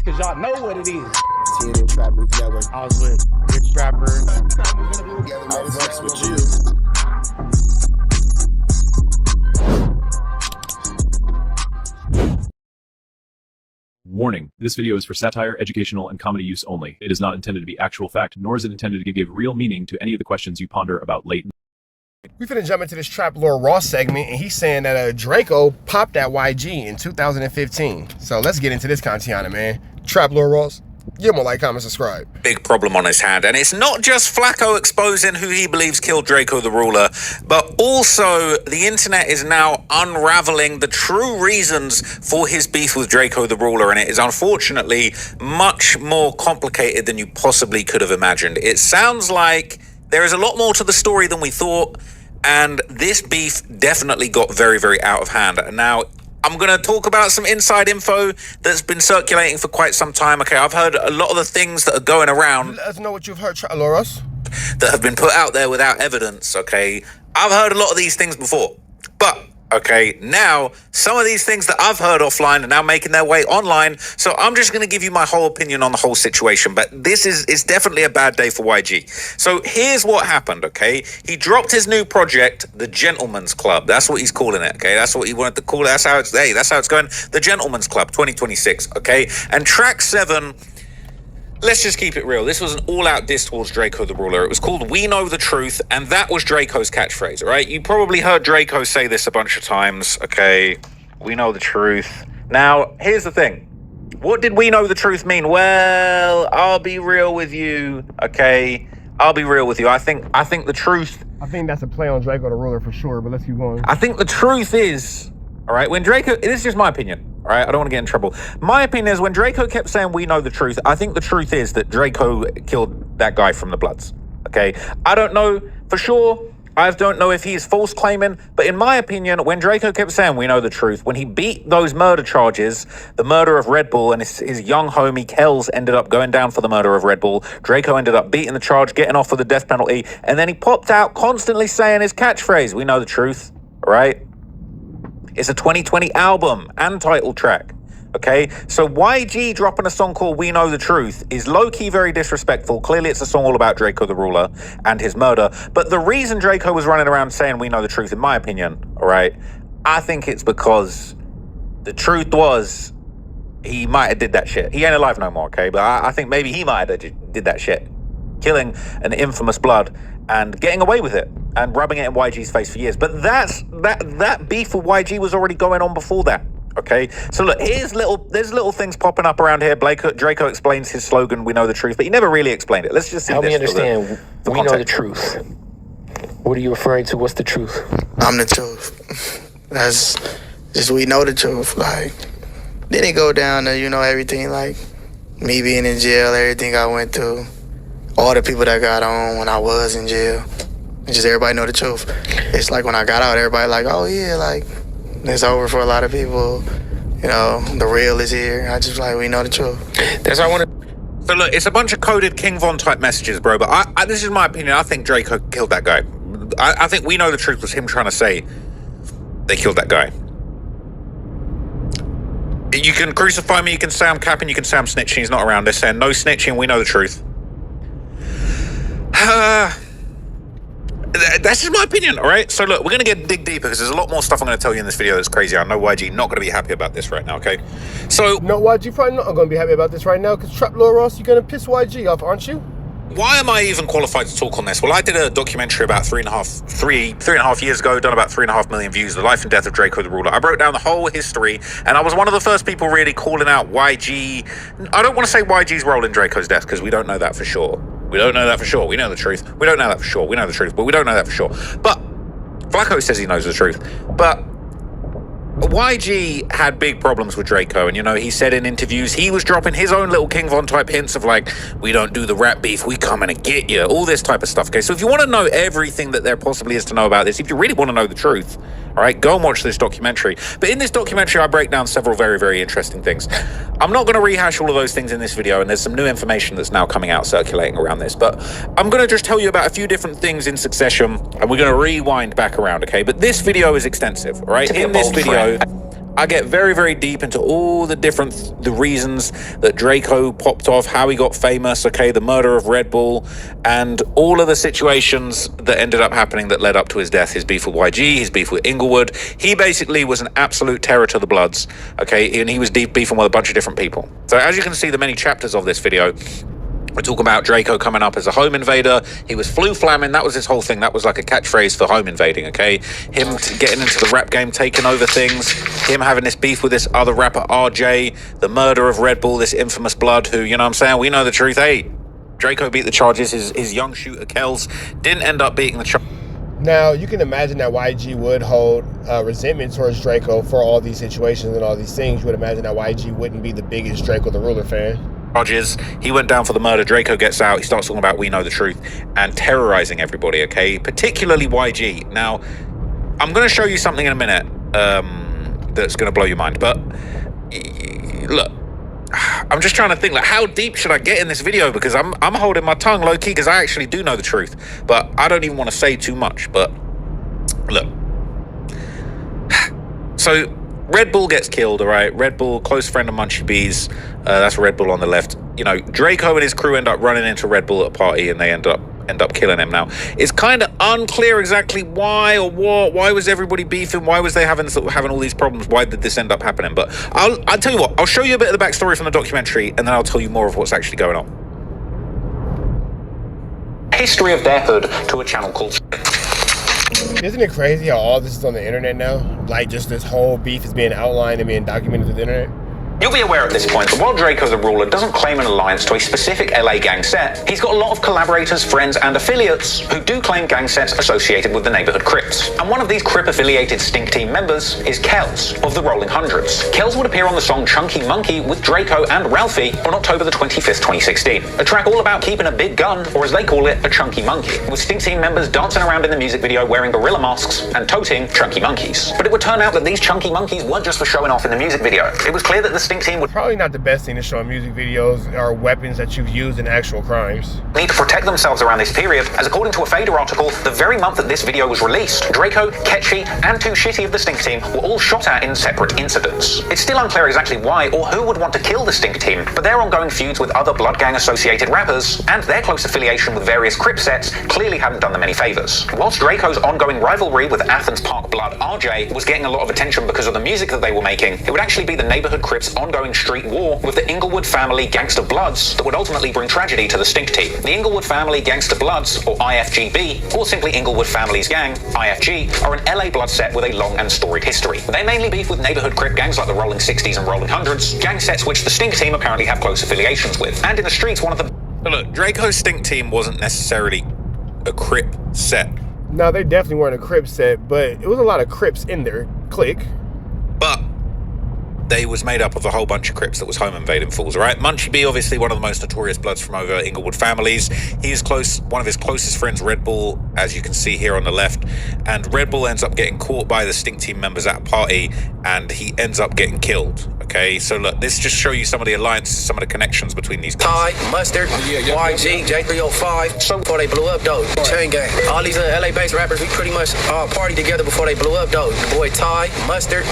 cause y'all know what it is. TNN Trap Music Network. I was with Rich Rapper. I fucks with you. Warning, this video is for satire, educational, and comedy use only. It is not intended to be actual fact, nor is it intended to give real meaning to any of the questions you ponder about late. We finna jump into this Trap Lord Ross segment, and he's saying that Drakeo popped at YG in 2015. So let's get into this content, man. Trap Lord Ross, give him a like, comment, subscribe. Big problem on his hand, and it's not just Flacco exposing who he believes killed Drakeo the Ruler, but also the internet is now unraveling the true reasons for his beef with Drakeo the Ruler, and it is unfortunately much more complicated than you possibly could have imagined. It sounds like there is a lot more to the story than we thought, and this beef definitely got very, very out of hand. Now, I'm going to talk about some inside info that's been circulating for quite some time. Okay, I've heard a lot of the things that are going around. Let us know what you've heard, Trap Lord Ross. That have been put out there without evidence, okay? I've heard a lot of these things before. But, okay, now some of these things that I've heard offline are now making their way online. So I'm just going to give you my whole opinion on the whole situation. But this is definitely a bad day for YG. So here's what happened, okay? He dropped his new project, The Gentleman's Club. That's what he's calling it, okay? That's what he wanted to call it. That's how it's going. The Gentleman's Club 2026, okay? And track 7... let's just keep it real. This was an all-out diss towards Drakeo the Ruler. It was called We Know the Truth, and that was Drakeo's catchphrase, all right? You probably heard Drakeo say this a bunch of times, okay? We know the truth. Now, here's the thing. What did we know the truth mean? Well, I'll be real with you, okay? I'll be real with you. I think the truth... I think that's a play on Drakeo the Ruler for sure, but let's keep going. I think the truth is, all right, when Drakeo... this is just my opinion. All right, I don't want to get in trouble. My opinion is when Drakeo kept saying we know the truth, I think the truth is that Drakeo killed that guy from the Bloods, okay? I don't know for sure. I don't know if he's false claiming, but in my opinion, when Drakeo kept saying we know the truth, when he beat those murder charges, the murder of Red Bull, and his young homie Kells ended up going down for the murder of Red Bull, Drakeo ended up beating the charge, getting off with the death penalty, and then he popped out constantly saying his catchphrase, we know the truth, all right? It's a 2020 album and title track, okay? So YG dropping a song called We Know the Truth is low-key very disrespectful. Clearly, it's a song all about Drakeo the Ruler and his murder. But the reason Drakeo was running around saying we know the truth, in my opinion, all right, I think it's because the truth was he might have did that shit. He ain't alive no more, okay? But I think maybe he might have did that shit. Killing an infamous Blood and getting away with it and rubbing it in YG's face for years. But that beef with YG was already going on before that, okay? So look, there's little things popping up around here. Drakeo explains his slogan, we know the truth, but he never really explained it. Let's just see. Help me understand, we know the truth. What are you referring to? What's the truth? I'm the truth. That's just, we know the truth. Like, didn't go down to, everything, like me being in jail, everything I went through, all the people that got on when I was in jail. Just everybody know the truth. It's like when I got out, everybody like, oh yeah, like it's over for a lot of people. The real is here. I just like, we know the truth. That's what I want to. So look, it's a bunch of coded King Von type messages, bro. But this is my opinion. I think Drakeo killed that guy. I think we know the truth was him trying to say they killed that guy. You can crucify me, you can say I'm capping, you can say I'm snitching. He's not around. They're saying no snitching. We know the truth. That's just my opinion, all right? So look, we're going to dig deeper because there's a lot more stuff I'm going to tell you in this video that's crazy. I know YG not going to be happy about this right now, okay? So... no, YG probably not going to be happy about this right now because Trap Lord Ross, you're going to piss YG off, aren't you? Why am I even qualified to talk on this? Well, I did a documentary about three and a half years ago, done about 3.5 million views, The Life and Death of Drakeo the Ruler. I broke down the whole history, and I was one of the first people really calling out YG. I don't want to say YG's role in Drakeo's death, because we don't know that for sure. We don't know that for sure. We know the truth. We don't know that for sure. We know the truth, but we don't know that for sure. But Flacco says he knows the truth. But YG had big problems with Drakeo, and he said in interviews he was dropping his own little King Von type hints of like, we don't do the rap beef, we come in and get you, all this type of stuff. Okay, so if you want to know everything that there possibly is to know about this, if you really want to know the truth, all right, go and watch this documentary. But in this documentary, I break down several very, very interesting things. I'm not going to rehash all of those things in this video, and there's some new information that's now coming out circulating around this, but I'm going to just tell you about a few different things in succession, and we're going to rewind back around, okay? But this video is extensive, all right? In this video, I get very, very deep into all the reasons that Drakeo popped off, how he got famous, okay, the murder of Red Bull, and all of the situations that ended up happening that led up to his death. His beef with YG, his beef with Inglewood. He basically was an absolute terror to the Bloods, okay, and he was beefing with a bunch of different people. So as you can see, the many chapters of this video, we're talking about Drakeo coming up as a home invader. He was flu-flamming. That was his whole thing. That was like a catchphrase for home invading, okay? Him getting into the rap game, taking over things. Him having this beef with this other rapper, RJ. The murder of Red Bull, this infamous Blood who, you know what I'm saying? We know the truth. Hey, Drakeo beat the charges. His young shooter, Kels, didn't end up beating the charges. Now, you can imagine that YG would hold resentment towards Drakeo for all these situations and all these things. You would imagine that YG wouldn't be the biggest Drakeo the Ruler fan. Charges. He went down for the murder. Drakeo gets out. He starts talking about we know the truth and terrorizing everybody, okay? Particularly YG. Now, I'm going to show you something in a minute that's going to blow your mind. But look, I'm just trying to think, like, how deep should I get in this video? Because I'm holding my tongue low-key because I actually do know the truth. But I don't even want to say too much. But look. So Red Bull gets killed, all right? Red Bull, close friend of Munchie B's. That's Red Bull on the left. You know, Drakeo and his crew end up running into Red Bull at a party, and they end up killing him. Now, it's kind of unclear exactly why or what. Why was everybody beefing? Why was they having all these problems? Why did this end up happening? But I'll tell you what. I'll show you a bit of the backstory from the documentary, and then I'll tell you more of what's actually going on. History of their hood to a channel called... Isn't it crazy how all this is on the internet now? Like, just this whole beef is being outlined and being documented through the internet? You'll be aware at this point that while Drakeo the Ruler doesn't claim an alliance to a specific LA gang set, he's got a lot of collaborators, friends, and affiliates who do claim gang sets associated with the neighborhood Crips. And one of these Crip-affiliated Stink Team members is Kels of the Rolling Hundreds. Kels would appear on the song Chunky Monkey with Drakeo and Ralphie on October the 25th, 2016. A track all about keeping a big gun, or as they call it, a chunky monkey, with Stink Team members dancing around in the music video wearing gorilla masks and toting chunky monkeys. But it would turn out that these chunky monkeys weren't just for showing off in the music video. It was clear that the Stink Team would probably not the best thing to show in music videos are weapons that you've used in actual crimes. Need to protect themselves around this period, as according to a Fader article, the very month that this video was released, Drakeo, Ketchy, and Too Shitty of the Stink Team were all shot at in separate incidents. It's still unclear exactly why or who would want to kill the Stink Team, but their ongoing feuds with other Blood Gang associated rappers and their close affiliation with various Crip sets clearly hadn't done them any favors. Whilst Drakeo's ongoing rivalry with Athens Park Blood RJ was getting a lot of attention because of the music that they were making, it would actually be the neighborhood Crips' ongoing street war with the Inglewood Family Gangsta Bloods that would ultimately bring tragedy to the Stink Team. The Inglewood Family Gangsta Bloods, or IFGB, or simply Inglewood Family's Gang, IFG, are an LA Blood set with a long and storied history. They mainly beef with neighborhood Crip gangs like the Rolling 60s and Rolling Hundreds, gang sets which the Stink Team apparently have close affiliations with. And in the streets, one of the... Look, Drakeo's Stink Team wasn't necessarily a Crip set. No, they definitely weren't a Crip set, but it was a lot of Crips in their clique. But they was made up of a whole bunch of Crips that was home invading fools, all right? Munchie B, obviously one of the most notorious Bloods from over Inglewood families. He's one of his closest friends, Red Bull, as you can see here on the left. And Red Bull ends up getting caught by the Stink Team members at a party, and he ends up getting killed, okay? So look, this just show you some of the alliances, some of the connections between these guys. Ty, Mustard, YG, J305. So before they blew up, though, Chain Gang. All these LA-based rappers, we pretty much partied together before they blew up, though. Boy, Ty, Mustard.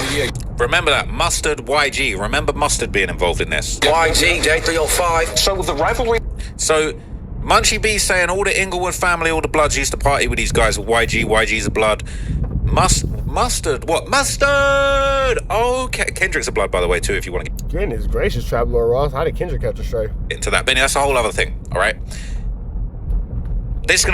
Remember that, Mustard, YG. Remember Mustard being involved in this. YG, J305. So with the rivalry... So, Munchie B saying all the Inglewood family, all the Bloods used to party with these guys with YG. YG's a Blood. Mustard. What? Mustard! Oh, Kendrick's a Blood, by the way, too, if you want to get... Goodness gracious, Trap Lord Ross. How did Kendrick catch a stray? Into that. Benny, that's a whole other thing, all right?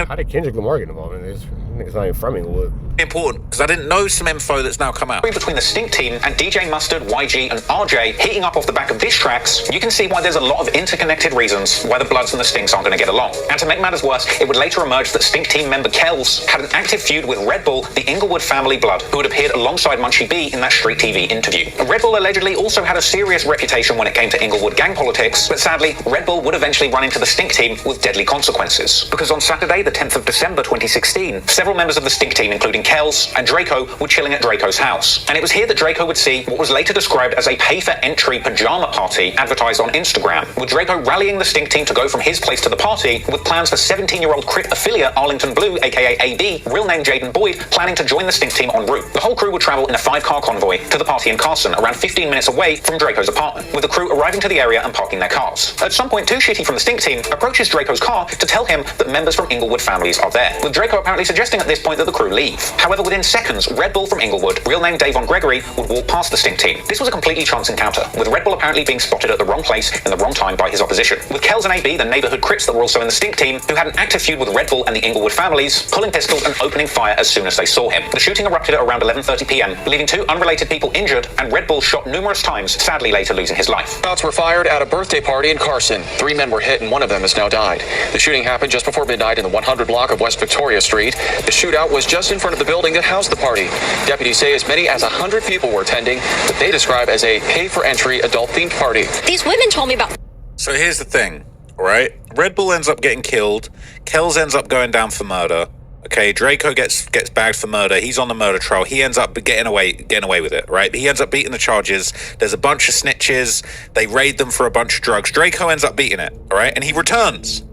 How did Kendrick Lamar get involved in this? Nigga's not even from Inglewood. Important, because I didn't know some info that's now come out. Between the Stink Team and DJ Mustard, YG, and RJ heating up off the back of diss tracks, you can see why there's a lot of interconnected reasons why the Bloods and the Stinks aren't going to get along. And to make matters worse, it would later emerge that Stink Team member Kels had an active feud with Red Bull, the Inglewood family Blood, who had appeared alongside Munchie B in that Street TV interview. Red Bull allegedly also had a serious reputation when it came to Inglewood gang politics, but sadly, Red Bull would eventually run into the Stink Team with deadly consequences. Because on Saturday, the 10th of December 2016, several several members of the Stink team, including Kells and Drakeo, were chilling at Draco's house. And it was here that Drakeo would see what was later described as a pay-for-entry pajama party advertised on Instagram, with Drakeo rallying the Stink team to go from his place to the party, with plans for 17-year-old Crip affiliate Arlington Blue, aka AD, real name Jaden Boyd, planning to join the Stink team en route. The whole crew would travel in a 5-car convoy to the party in Carson, around 15 minutes away from Draco's apartment, with the crew arriving to the area and parking their cars. At some point, 2 Shitty from the Stink team approaches Draco's car to tell him that members from Inglewood families are there, with Drakeo apparently suggesting at this point that the crew leave. However, within seconds, Red Bull from Inglewood, real name Davon Gregory, would walk past the Stink team. This was a completely chance encounter, with Red Bull apparently being spotted at the wrong place in the wrong time by his opposition, with Kells and AB, the neighborhood Crips that were also in the Stink team, who had an active feud with Red Bull and the Inglewood families, pulling pistols and opening fire as soon as they saw him. The shooting erupted at around 11:30 p.m., leaving 2 unrelated people injured, and Red Bull shot numerous times, sadly later losing his life. Shots were fired at a birthday party in Carson. 3 men were hit and 1 of them has now died. The shooting happened just before midnight in the 100 block of West Victoria Street. The shootout was just in front of the building that housed the party. Deputies say as many as 100 people were attending what they describe as a pay-for-entry adult-themed party. These women told me about... So here's the thing, all right? Red Bull ends up getting killed. Kells ends up going down for murder. Okay, Drakeo gets bagged for murder. He's on the murder trial. He ends up getting away with it, right? He ends up beating the charges. There's a bunch of snitches. They raid them for a bunch of drugs. Drakeo ends up beating it, all right? And he returns.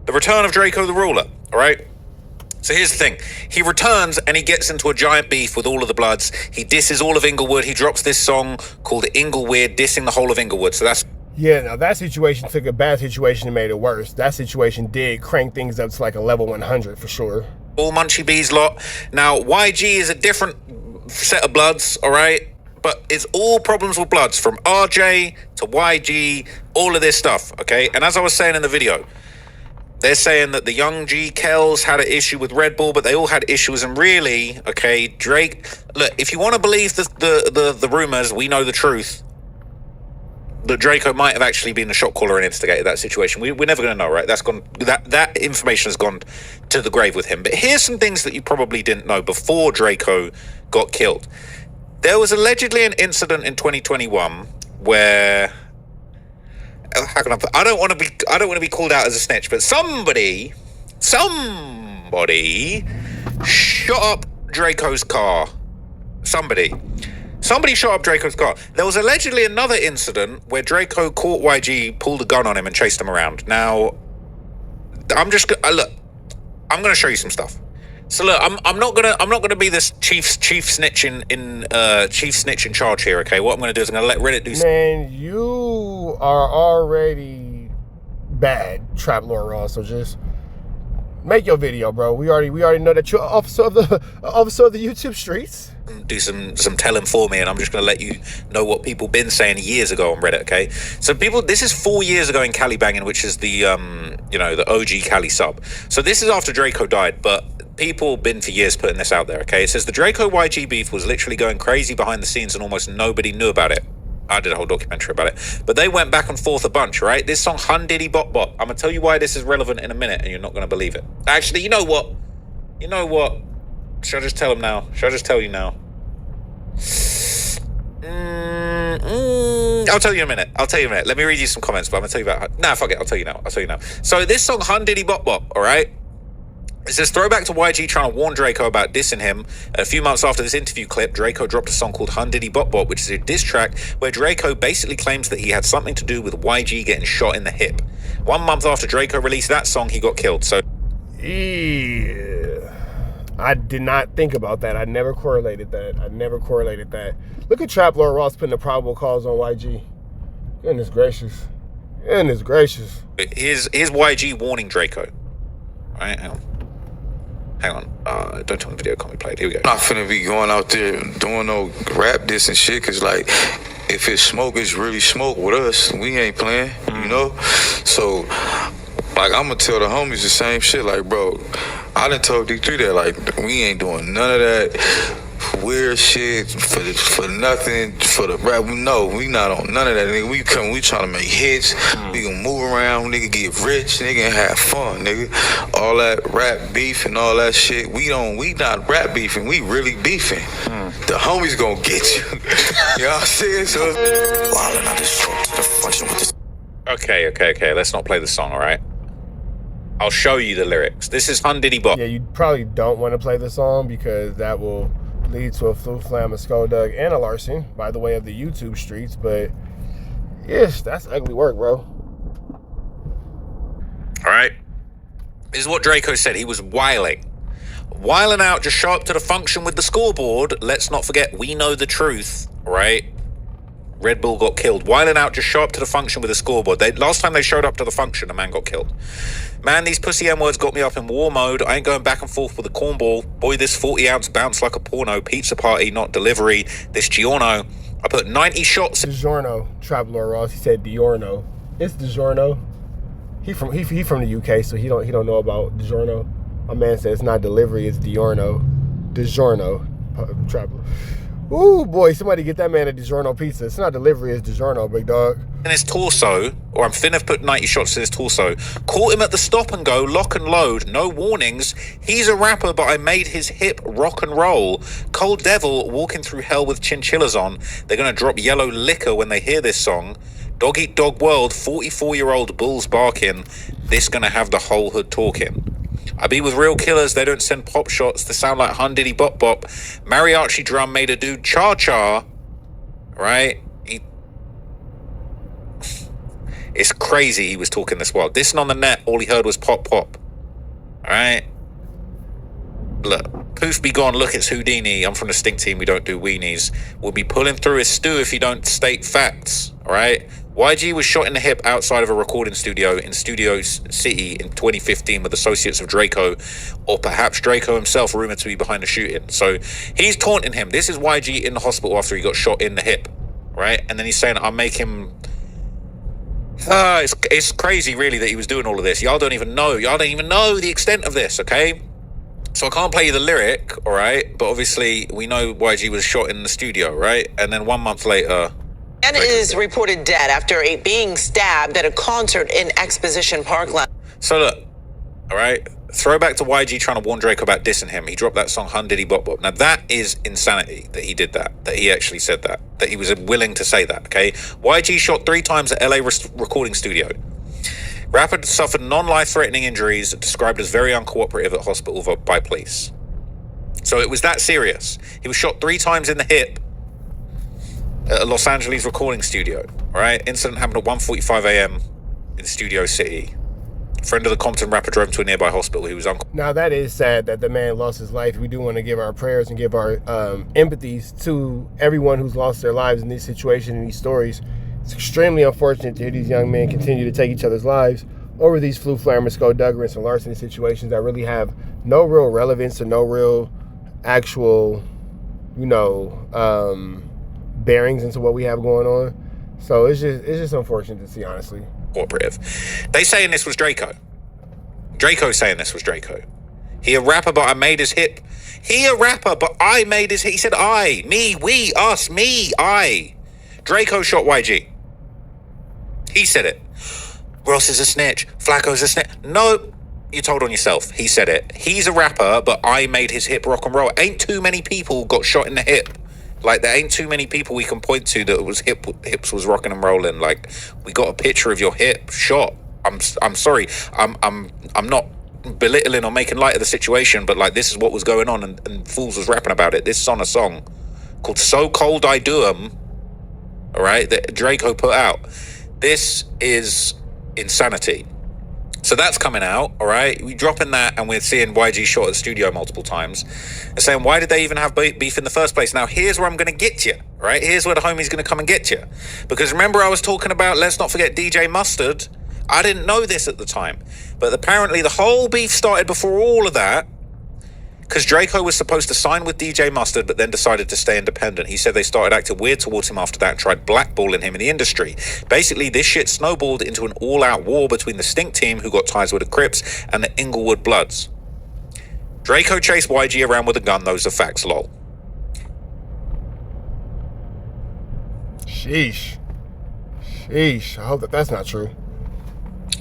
The return of Drakeo the Ruler, all right? So here's the thing. He returns and he gets into a giant beef with all of the Bloods. He disses all of Inglewood. He drops this song called Ingleweird, dissing the whole of Inglewood. So that's... Yeah, now that situation took a bad situation and made it worse. That situation did crank things up to like a level 100 for sure. All Munchie B's lot. Now, YG is a different set of Bloods, all right? But it's all problems with Bloods, from RJ to YG, all of this stuff, okay? And as I was saying in the video, they're saying that the young G Kells had an issue with Red Bull, but they all had issues. And really, okay, Drake, look, if you want to believe the rumors, we know the truth, that Drakeo might have actually been the shot caller and instigated that situation. We're never going to know, right? That's gone. That information has gone to the grave with him. But here's some things that you probably didn't know before Drakeo got killed. There was allegedly an incident in 2021 where, how can I don't want to be called out as a snitch, but somebody shot up Draco's car. Somebody shot up Draco's car. There was allegedly another incident where Drakeo caught YG, pulled a gun on him, and chased him around. Now, I'm going to show you some stuff. So look, I'm not gonna be this chief snitch in charge here. Okay, what I'm gonna do is I'm gonna let Reddit do. Man, you are already bad, Trap Lord Raw. So just make your video, bro. We already know that you're officer of the YouTube streets. Do some telling for me, and I'm just going to let you know what people been saying years ago on Reddit, okay? So this is 4 years ago in Cali Bangin', which is the the OG Cali sub. So this is after Drakeo died, but people been for years putting this out there, okay? It says the Drakeo YG beef was literally going crazy behind the scenes and almost nobody knew about it. I did a whole documentary about it, but they went back and forth a bunch, right? This song Hun Diddy Bop Bop, I'm gonna tell you why this is relevant in a minute, and you're not gonna believe it. Actually, you know what? Should I just tell him now? Should I just tell you now? I'll tell you in a minute. Let me read you some comments, but I'm gonna tell you about... Nah, fuck it. I'll tell you now. So this song, Hun Diddy Bop Bop, all right? It says, throwback to YG trying to warn Drakeo about dissing him. A few months after this interview clip, Drakeo dropped a song called Hun Diddy Bop Bop, which is a diss track where Drakeo basically claims that he had something to do with YG getting shot in the hip. 1 month after Drakeo released that song, he got killed, so... Yeah. I did not think about that. I never correlated that. Look at Trap Lord Ross putting the probable cause on YG. Goodness gracious. Here's YG warning Drakeo. All right, hang on. Don't tell the video can't be played. Here we go. I'm not finna be going out there doing no rap diss and shit, cause like, if it's smoke, it's really smoke with us. We ain't playing, you know? So, like, I'm gonna tell the homies the same shit. Like, bro, I done told D3 that, like, we ain't doing none of that weird shit for nothing, for the rap. No, we not on none of that, nigga. We trying to make hits. We gonna move around, nigga, get rich, nigga, and have fun, nigga. All that rap beef and all that shit, we not rap beefing, we really beefing. The homies gonna get you. You know what I'm saying? So, Okay, let's not play the song, all right? I'll show you the lyrics. This is Hun Diddy Bop. Yeah, you probably don't want to play the song because that will lead to a flu flam, a skulldug, and a larceny by the way of the YouTube streets. But yes, that's ugly work, bro. All right. This is what Drakeo said. He was wiling. Wiling out, just show up to the function with the scoreboard. Let's not forget, we know the truth, right? Red Bull got killed. Wiling out, just show up to the function with a scoreboard. Last time they showed up to the function, a man got killed. Man, these pussy M-words got me up in war mode. I ain't going back and forth with a cornball. Boy, this 40-ounce bounce like a porno. Pizza party, not delivery. This Giorno. I put 90 shots. DiGiorno, Traveler Ross. He said Diorno. It's DiGiorno. He from the UK, so he don't know about DiGiorno. My man said it's not delivery, it's Diorno. DiGiorno, Traveler. Ooh, boy, somebody get that man a DiGiorno pizza. It's not delivery, it's DiGiorno, big dog. In his torso, or I'm finna put 90 shots to his torso. Caught him at the stop and go, lock and load, no warnings. He's a rapper, but I made his hip rock and roll. Cold Devil walking through hell with chinchillas on. They're gonna drop yellow liquor when they hear this song. Dog Eat Dog World, 44-year-old bulls barking. This gonna have the whole hood talking. I be with real killers, they don't send pop shots to sound like Hun Diddy Bop Bop. Mariachi drum made a dude cha-cha, right? It's crazy he was talking this wild. Dissing on the net, all he heard was pop pop, all right? Look, poof be gone, look, it's Houdini. I'm from the stink team, we don't do weenies. We'll be pulling through his stew if you don't state facts, all right? YG was shot in the hip outside of a recording studio in Studio City in 2015 with associates of Drakeo, or perhaps Drakeo himself, rumored to be behind the shooting. So he's taunting him. This is YG in the hospital after he got shot in the hip, right? And then he's saying, I'll make him... it's crazy, really, that he was doing all of this. Y'all don't even know the extent of this, okay? So I can't play you the lyric, all right? But obviously, we know YG was shot in the studio, right? And then 1 month later... And is reported dead after being stabbed at a concert in Exposition Parkland. So look, all right, throwback to YG trying to warn Drake about dissing him. He dropped that song Hun Diddy Bop Bop. Now that is insanity that he did that he actually said that he was willing to say that, okay? YG shot 3 times at LA recording studio. Rapper suffered non-life-threatening injuries described as very uncooperative at hospital by police. So it was that serious. He was shot 3 times in the hip at a Los Angeles recording studio, all right? Incident happened at 1:45 a.m. in Studio City. A friend of the Compton rapper drove to a nearby hospital. He was Now, that is sad that the man lost his life. We do want to give our prayers and give our empathies to everyone who's lost their lives in this situation and these stories. It's extremely unfortunate to hear these young men continue to take each other's lives over these flu flammers, skullduggerants, and larceny situations that really have no real relevance or no real actual, bearings into what we have going on. So it's just unfortunate to see, honestly. Cooperative. They saying this was Drakeo. Drakeo saying this was Drakeo. He a rapper, but I made his hip. He a rapper, but I made his hip. He said I, me, we, us, me, I. Drakeo shot YG. He said it. Ross is a snitch. Flacco's a snitch. No, you told on yourself. He said it. He's a rapper, but I made his hip rock and roll. Ain't too many people got shot in the hip. Like, there ain't too many people we can point to that was hips was rocking and rolling. Like, we got a picture of your hip shot. I'm sorry. I'm not belittling or making light of the situation, but like, this is what was going on, and Fools was rapping about it. This is on a song called So Cold I Do 'Em, all right, that Drakeo put out. This is insanity. So that's coming out, all right? We dropping that, and we're seeing YG shot at the studio multiple times. They're saying, why did they even have beef in the first place? Now, here's where I'm going to get you, right? Here's where the homie's going to come and get you. Because remember I was talking about, let's not forget DJ Mustard. I didn't know this at the time. But apparently the whole beef started before all of that, because Drakeo was supposed to sign with DJ Mustard, but then decided to stay independent. He said they started acting weird towards him after that and tried blackballing him in the industry. Basically, this shit snowballed into an all-out war between the Stink team, who got ties with the Crips, and the Inglewood Bloods. Drakeo chased YG around with a gun. Those are facts, lol. Sheesh. I hope that's not true.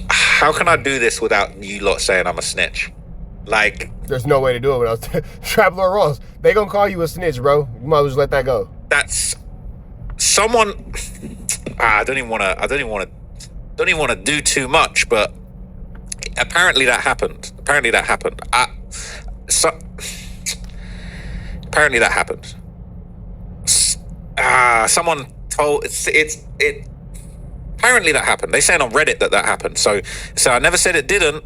How can I do this without you lot saying I'm a snitch? Like, there's no way to do it without Traveler Ross. They gonna call you a snitch, bro. You might as well just let that go. That's someone. I don't even want to do too much, but apparently that happened. Apparently that happened. Apparently that happened. Someone told it. Apparently that happened. They saying on Reddit that happened. So I never said it didn't.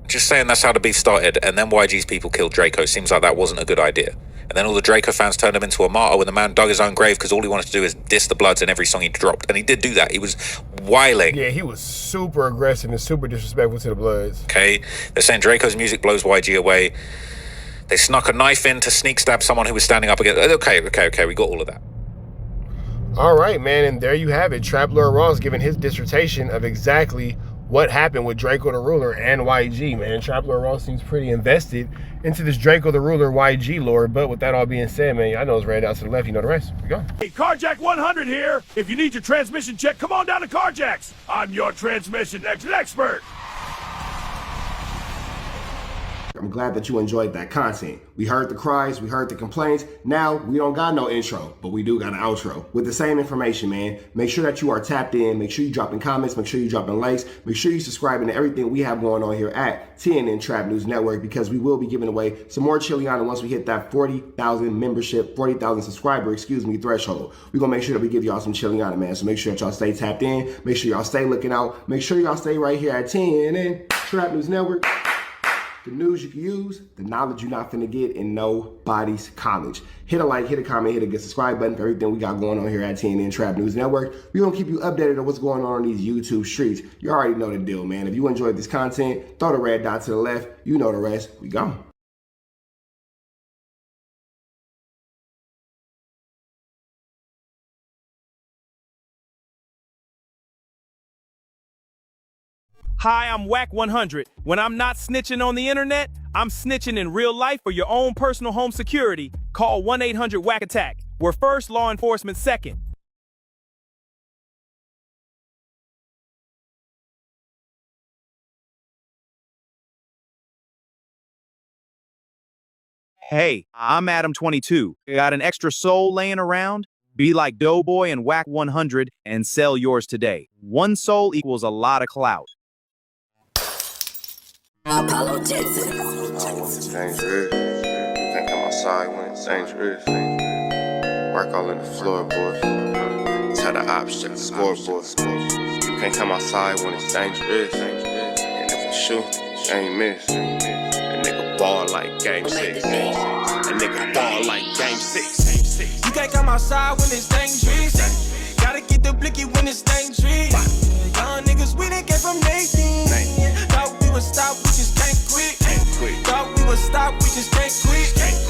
Just saying that's how the beef started. And then YG's people killed Drakeo. Seems like that wasn't a good idea. And then all the Drakeo fans turned him into a martyr when the man dug his own grave because all he wanted to do is diss the Bloods in every song he dropped. And he did do that. He was whiling. Yeah, he was super aggressive and super disrespectful to the Bloods. Okay, they're saying Draco's music blows YG away. They snuck a knife in to sneak stab someone who was standing up against. Okay, we got all of that. All right, man, and there you have it. Trap Lord Ross giving his dissertation of exactly what happened with Drakeo the Ruler and YG, man. Trap Lord Ross seems pretty invested into this Drakeo the Ruler YG lore, but with that all being said, man, I know it's right out to the left. You know the rest. Here we go. Hey, Carjack 100 here. If you need your transmission check, come on down to Carjack's. I'm your transmission expert. I'm glad that you enjoyed that content. We heard the cries, we heard the complaints. Now, we don't got no intro, but we do got an outro. With the same information, man, make sure that you are tapped in. Make sure you dropping comments. Make sure you dropping likes. Make sure you subscribing to everything we have going on here at TNN Trap News Network, because we will be giving away some more Chiliana once we hit that 40,000 membership, 40,000 subscriber, threshold. We're going to make sure that we give y'all some Chiliana, man. So make sure that y'all stay tapped in. Make sure y'all stay looking out. Make sure y'all stay right here at TNN Trap News Network. The news you can use, the knowledge you're not finna get in nobody's college. Hit a like, hit a comment, hit a good subscribe button for everything we got going on here at TNN Trap News Network. We're gonna keep you updated on what's going on these YouTube streets. You already know the deal, man. If you enjoyed this content, throw the red dot to the left. You know the rest. We gone. Hi, I'm Whack 100. When I'm not snitching on the internet, I'm snitching in real life for your own personal home security. Call 1-800-WACK-ATTACK. We're first, law enforcement second. Hey, I'm Adam22. Got an extra soul laying around? Be like Doughboy and Whack 100 and sell yours today. One soul equals a lot of clout. Apollo Texas. It's dangerous. Can't come outside when it's dangerous. Work all in the floorboard. Tell the ops check the scoreboard. You can't come outside when it's dangerous. And if you shoot, you ain't miss. A nigga ball like game 6. A nigga ball like game 6. You can't come outside when it's dangerous. Gotta get the blicky when it's dangerous. Young niggas, we didn't get from Nathan. Thought we would stop, we just can't quit. Thought we would stop, we just can't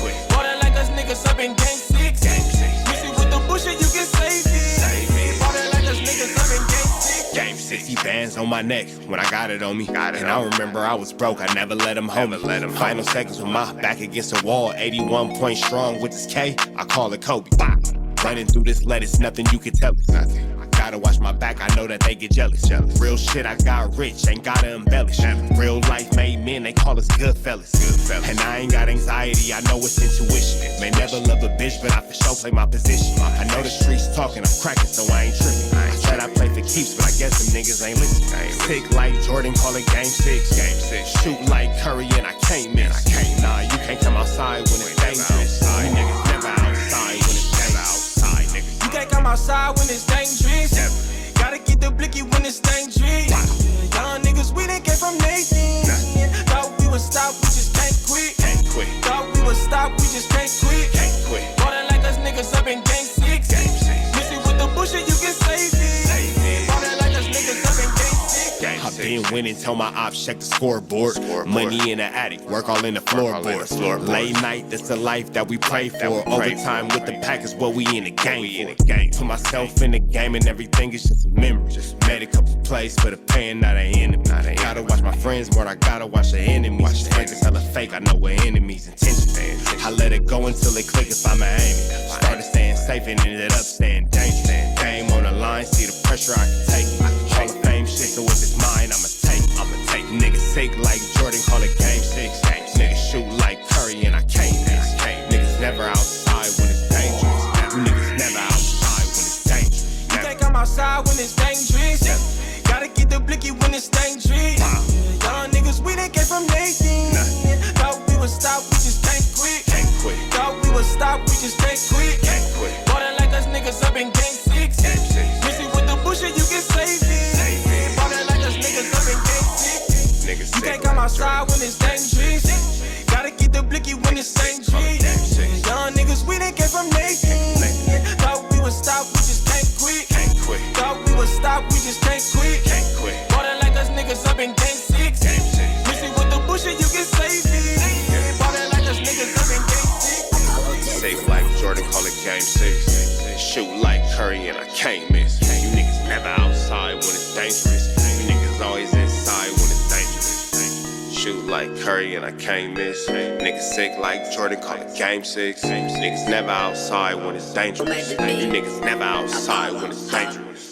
quit. Water like us niggas up in game 6. Miss it with the bullshit, you can save it. Water like us niggas up in game 6. Game 60 bands on my neck when I got it on me. And I remember I was broke, I never let them hold me. Final seconds with my back against the wall. 81 point strong with this K, I call it Kobe. Running through this lettuce, nothing you can tell us. Gotta watch my back, I know that they get jealous. Real shit, I got rich, ain't gotta embellish. Real life made men, they call us good fellas. And I ain't got anxiety, I know it's intuition. May never love a bitch, but I for sure play my position. I know the streets talking, I'm cracking, so I ain't tripping. I said I play for keeps, but I guess them niggas ain't listening. Sick like Jordan, call it game 6. Shoot like Curry, and I can't miss. Nah, you can't come outside when it's dangerous. You niggas never outside when it's dangerous. You can't come outside when it's dangerous. Gotta get the blicky when it's dangerous. Young niggas, we didn't get from Nathan. Thought we would stop, we just can't quit. Thought we would stop, we just can't quit. Water like us niggas up in game 6. Miss it with the bullshit, you can save it. Water like us niggas up in game 6. I've been winning, tell my ops check the scoreboard. Money in the attic, work all in the floorboards. Late night, that's the life that we pray for. Overtime with the pack is what we in the game for. Put myself in the game and everything is just a memory. Just made a couple plays for the pain, not an enemy. Gotta watch my friends more, I gotta watch the enemies. Friends is hella fake, I know we're enemies. Intention. I let it go until they click if I'm aiming. Started staying safe and ended up staying dangerous. Game on the line, see the pressure I can take. Hall of Fame shit, so if it's mine, I'ma take. Niggas sick like Jordan, call it game 6. Niggas shoot like Curry, and I can't miss. Niggas never outside when it's dangerous. You niggas never outside when it's dangerous. You can't come outside when it's dangerous. Gotta get the blicky when it's dangerous. Young niggas, niggas You sick can't come like outside when it's dangerous. Gotta get the blicky when it's dangerous. Young niggas, we didn't get from Nathan. Thought we would stop, we just can't quit. Thought we would stop, we just can't quit. Water like us niggas up in game 6. Missing with the bullshit, you get safe. Water like us niggas up in game 6. Safe like Jordan, call it game 6. Shoot like Curry and I can't miss. You niggas never outside when it's dangerous. You niggas always inside when it's dangerous. Shoot like Curry and I can't miss. Niggas sick like Jordan, call it game 6. Niggas never outside when it's dangerous. You niggas never outside when it's dangerous.